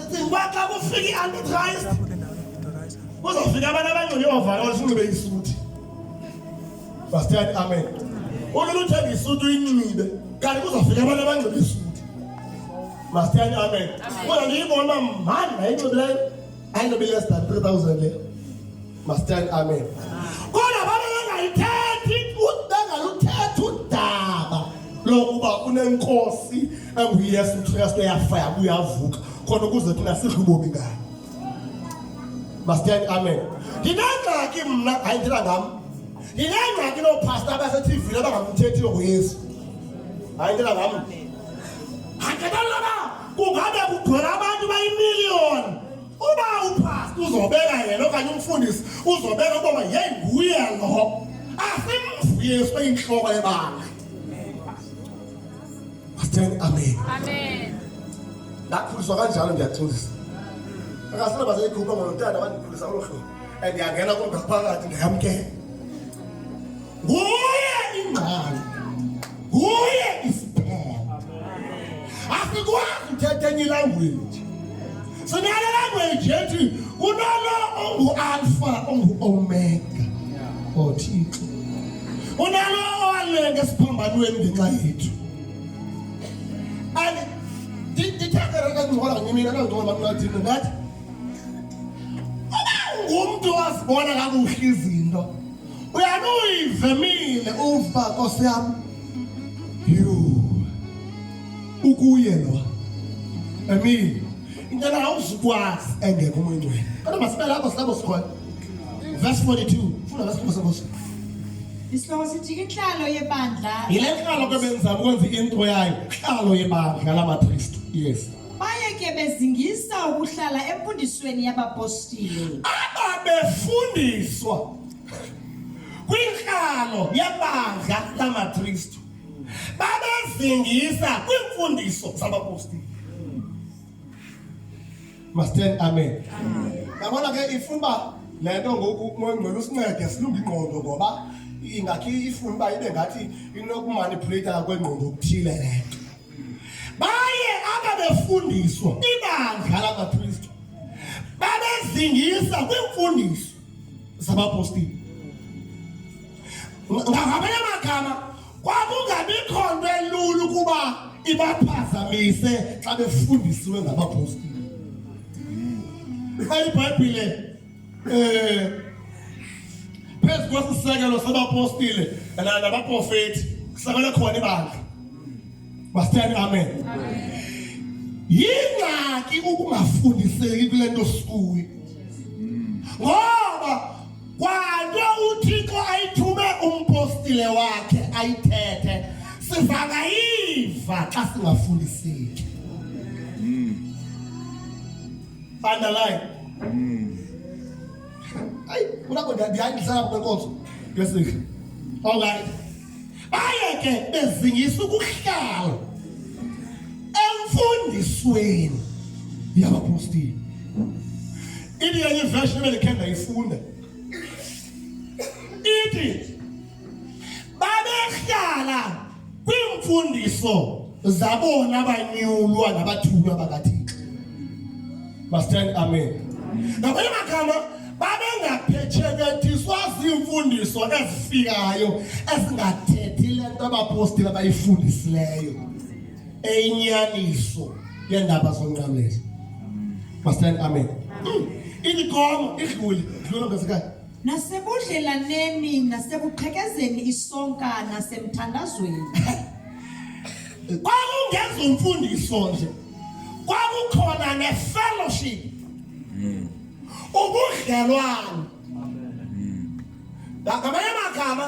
interesting waxa kufika i-Antichrist kuzofika abantu abangonyova osinxibe isuthi bastiyani amen ulolu uthenga isuthi uyinxibe kanti kuzofika abantu abanxibe isuthi bastiyani amen kodwa ngiyibona manje ayinxibileyo ayinxibe less than 3,000 le bastiyani amen kodwa abantu bengaluthethi udaba lokuba unenkosi enguYesu Kristu eyafaya kuyavuka khona ukuze thina sidle ubomi ngayo bastiyani amen ngingangaki mna ayindila ngami ngingangaki no pastor abase-TV abangamthethi ngoYesu ayindila ngami akadalaba kungabe kugcwele abantu bayimiliyoni uba upastor uzobeka yena okanye umfundisi uzobeka ukuba yeyi nguye lo asimvuyesu eyinhloko yebandla bastiyani amen Amen. ngakhuliswa kanjalo ngiyathulisa akasina baseyikhupha ngolotanda abandikhulisa olohlo and ngiyangena kungaphakathi ngiyamkela nguye ingqalo nguye isiphelo asikwazi uthetha enye ilanguage sinale language yethi unalo ongu-alpha ongu-omega othixo unalo owalenga esiphambanweni ngenxa yethu and ndithekere kangcola ngimina kangcola mnathini ngathi umuntu wazibona kakuhle izinto uyani uyivemile ufa Nkosi yami ukuye lo emini into la uzukwazi engekho umoyeni kodwa masibele lapho silabo sikhona verse 42 funa ngasikhosa Isihloko sithi inhlalo yebandla yile nhlalo kwebenzama ukwenza into yayo inhlalo yebandla lamaKristu yes baye ke bezingisa ukuhlala emfundisweni yabapostile ababefundiswa kwinhlalo yebandla lamaKristu babezingisa kwimfundiso zabapostile Master amen yabona ke ifuna lento ngoku ngicela usincede silunge ingqondo ngoba ingakhi ifuna uba ibe ngathi inokumanipulate kwengqondo okuthile lento baye ababefundiswa ibandla lamaKristu babezingisa kwimfundiso zabapostile ngamanye amagama kwakungabikho nto elula ukuba ibaphazamise xa befundisiwe ngabapostile iBhayibhile phezu kwesisekelo sabapostile nabaprofethi kusekele khona ibandla bastiyani amen yingxaki ukungafundiseki kule nto sikuyo ngoba kwanto uThixo ayithume umpostile wakhe ayithethe sivangayiva xa singafundiseki underline ay ulapho ndiyayidlala kwenkonzo yesike alright baye ke bezingisa ukuhlala emfundisweni yabapostile ithi yenye version elikenda ifunda ithi babehlala kwimfundiso zabona abanyulwa nabathulwa bakaThixo Master amen ngamanye amagama babengaphetshekethiswa zimfundiso ezifikayo ezingathethi lento abapostile abayifundisileyo eyinyaniso yendaba zonqamlelo Master amen inikomo idlule ngesikhathi nasebudlelaneni nasebuqhekezeni isonka nasemthandazweni kwakungenza umfundiso nje kwakukhona ne-fellowship ubudlelwano ngamanye amagama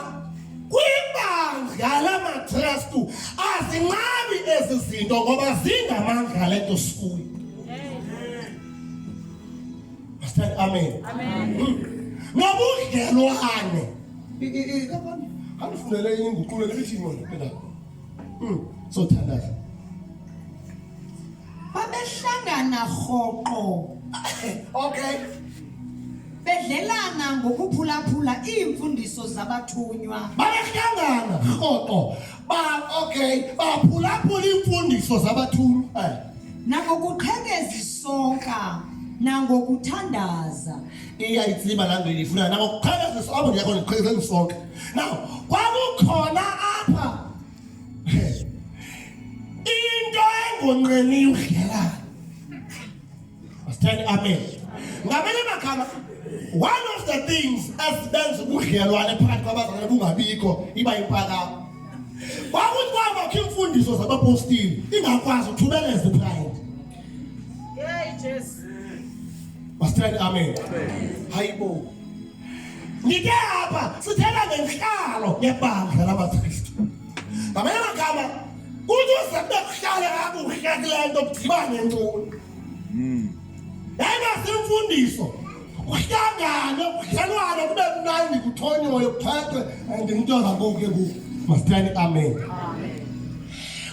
kwibandla lamaKristu azinqabi ezi zinto ngoba zingamandla lento sikuyo Master amen nobudlelwane angifundele inguqulo lithi ngona phela so thandaza babehlangana rhoqo okay bedlelana ngokuphulaphula iimfundiso zabathunywa babehlangana rhoqo baphulaphula iimfundiso zabathunywa nangokuqhekeza isonka nangokuthandaza. iyayitsiba laa nto ifuna nangokuqhekeza apho ndiyakho ndiqhekeze sonke. Now kwakukhona apha into engonqeni udlelana. Masitheni amen. Ngamanye amagama, one of the things ezibenza ubudlelwane phakathi kwabazalwane bungabikho iba yimpakamo. Kwakuthi kwabakho imfundiso zabapostile ingakwazi uthubeleza ipride. Masitheni amen. Hayibo. Ngike apha sithela ngenhlalo yebandla labaKristu. Ngamanye amagama, kuthi uze kube kuhlale kakuhle kule nto kudibane ntoni. Yayinga simfundiso. Kuhlangane, kudlalwane, kube mnandi, kuthonywe, kuphethwe, and into zakuke ku. Masitheni amen.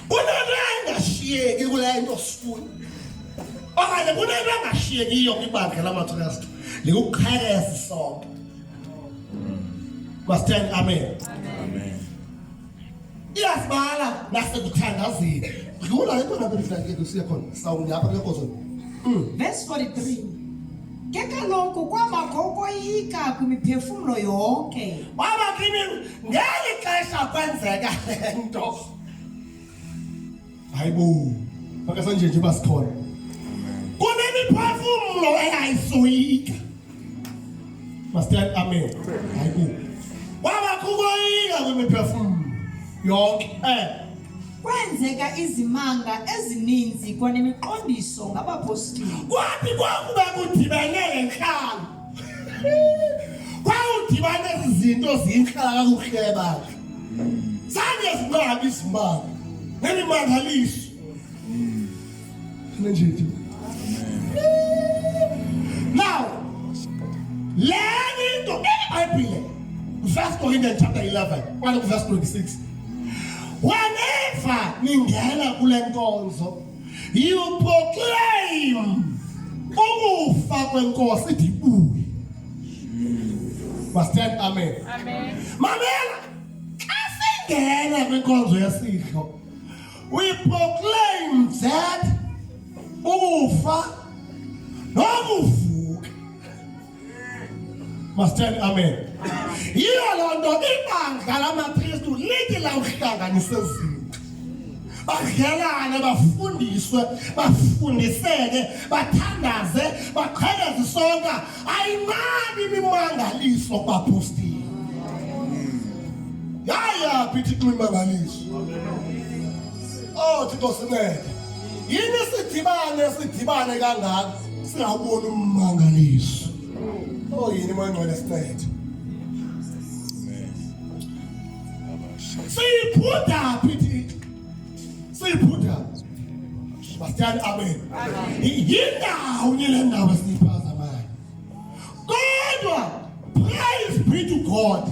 Kunento engashiyeki kule nto sifuna. Okanye kunento engashiyekiyo kwibandla lamaKristu. Likuqhekeza sonke. Masitheni amen. Iyasibala nasekuthandazeni. Dlula into nabelifake usiya khona. Sawundi apha kule nkozo. Verse 43. Ke kaloku kwabakho ukoyika kwimiphefumlo yonke. Baba kimi ngeli xesha kwenzeka le nto. Hayibo. Makasanje nje basikhona. Kunemiphefumlo engayisoyika. Masitheni amen. Hayibo. Kwabakho ukoyika kwimiphefumlo yonke. Kwenzeka izimanga ezininzi kwanemiqondiso ngabapostili. Kwathi kwakube kudibene ngenhlalo. Kwawudibane izinto zinhlala kakuhle bakhe. Zange zinqabi izimanga. Nemimangaliso. Njenje. Now, learning to eBhayibhile. 1 Corinthians chapter 11, verse 26. Whenever ningena kule nkonzo, you proclaim ukufa kwenkosi idibuye. Masitheni amen. Mamela, xa singena kwinkonzo yesihlo, we proclaim that ukufa nokuvuka. Masitheni amen. Yiyo loo nto ibandla lamaKristu lithi lawuhlanganise izinto. Badlelane, bafundiswe, bafundiseke, bathandaze, baqhekeze isonka. Ayinqabi imimangaliso kwabapostile. Yayaphi Thixo imimangaliso? Oh Thixo sincede. Yini sidibane kangaka singawuboni ummangaliso? Oh yini moya ngcwele sincede. Siyiphutha phi? Siyiphutha. Masitheni amen. Yindawo nyele ndawo esiphazamayo. Kodwa praise be to God.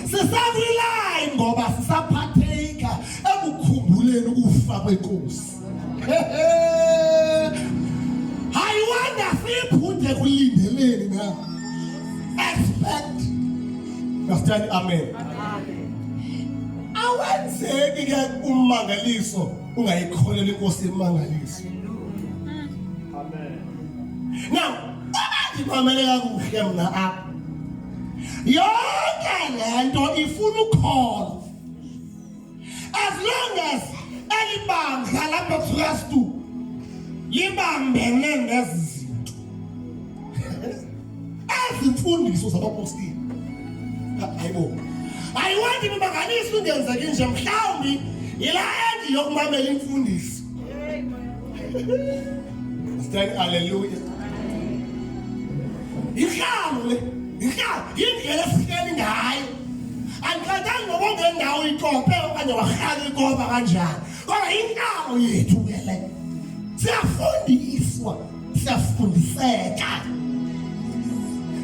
Sisakwilay ngoba sisaphatheka ekukhumbuleni ukufa kwenkosi. I wonder siyiphuthe kulindeleni na. Expect. Masitheni amen. Awenzeki ke ummangaliso ungayikholeli inkosi emangaliso. Amen. Now, abandimamele kakuhle mna apha. Yonke lento ifuna ukholo. As long as elibandla labaKristu libambene nezinto. Ezimfundiso zabapostile. Hayibo. Ayiwathi imimangaliso ungenzeki nje mhlawumbi ila endi yokumamela imfundiso. Stand hallelujah. Ihlalo le, indlela esihleli ngayo. Andikhathali ngoba ungendawo ikophe okanye warhala ikopa kanjani. Kodwa inkalo yethu ke le. Siyafundiswa, siyafundiseka.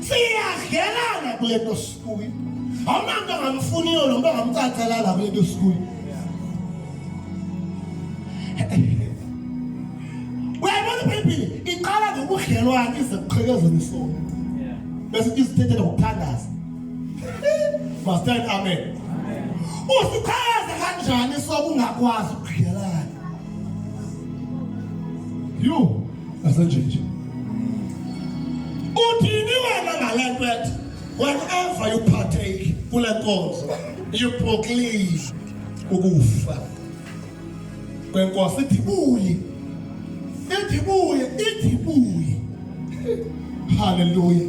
Siyadlelana kule nto sikuyo. Awunanto angamfuniyo lo mntu angamcacelanga kule nto sikuyo. Uyabona iBhayibhile iqala ngobudlelwane ize kuqhekezele isona. Bese isithethe ngokuthandaza. Masitheni amen. Usiqhekeza kanjani sobungakwazi ukudlelana? You asenjenje. ngale nto ethi whenever you partake kule nkonzo you proclaim ukufa kwenkosi. Ithi buye. Hallelujah.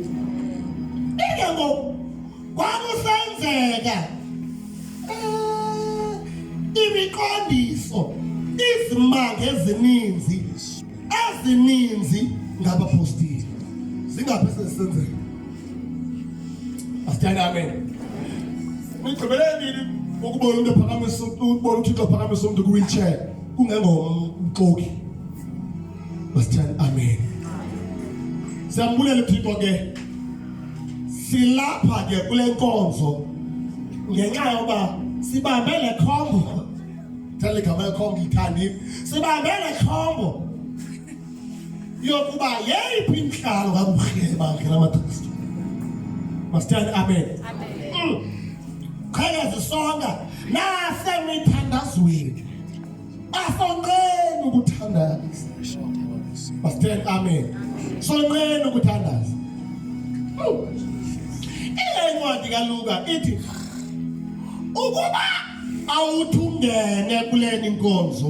Ingeko kwakusenzeka imiqondiso izimanga ezininzi ngabapostoli zingaphi sesenzeka. Asithanda amen. Ngigqibeleni ukubona umuntu ephakamisa ukubona uThixo ephakamisa umuntu ku-wheelchair kungengomxoki. Asithanda amen. Siyambulela uThixo ke silapha ke kule nkonzo ngenxa yoba sibambe le khombo. Thale igama lekhombo ngithandile. Sibambe le khombo yokuba yeyiphi inhlalo kakuhleba ngela maKristu. Masithanda amen. Khaya zisonga nasemithandazweni asonqeni ukuthandaza. Masithanda amen. Sonqeni ukuthandaza. Incwadi kaLuka ithi ukuba awuthungene kuleni nkonzo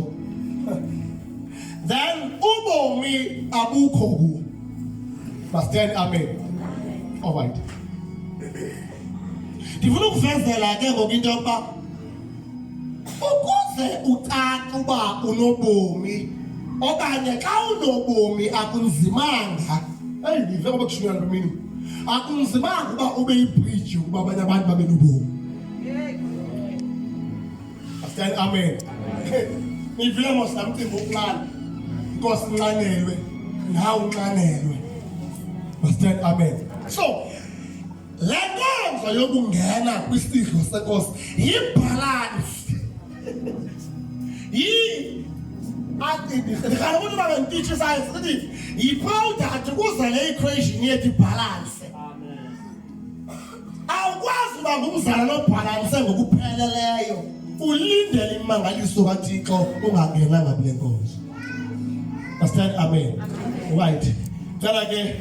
then ubomi abukho kuwo. Masithanda amen. All right. Ndifuna ukuvezela ke ngoku into yokuba ukuze ucace uba unobomi okanye xa unobomi akunzimanga. Ndive ngoba kushunyana bemini. Akunzimanga uba ube yibridge ukuba abanye abantu babe nobomi. Asithanda amen. Nivile mos namcimbi wokulala. Inkosi inqanelwe nawe unqanelwe. Asithanda amen. So le nkonzo yokungena kwisidlo senkosi yibhalansi. Ndikhala ukuthi uba bendititsha science sithi yi-product ukuze le equation yethu ibhalanse. Awukwazi uba ngumzala nobhalanse ngokupheleleyo ulindele imimangaliso kaThixo ungangenanga kule nkonzo. Asithanda amen. Right. Cela ke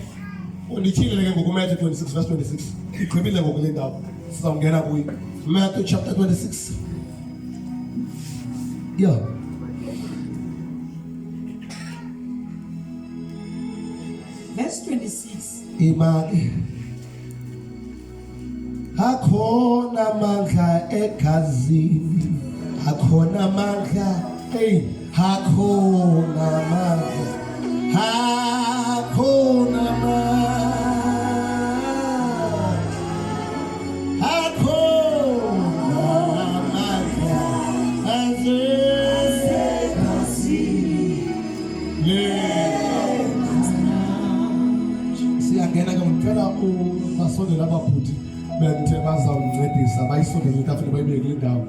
undithile ke ngokuMatthew 26 verse 26. Igqibile ngokule ndawo. Sizawungena kuyo. Matthew chapter 26. Yeah. Verse 26. Imali. Akhona mandla egazini. Akhona mandla. Akhona mandla. Akhona mandla. Siyangena ke ngicela ubasondele ababhuti bethe bazawuncedisa bayisondele itafile bayibeke kule ndawo.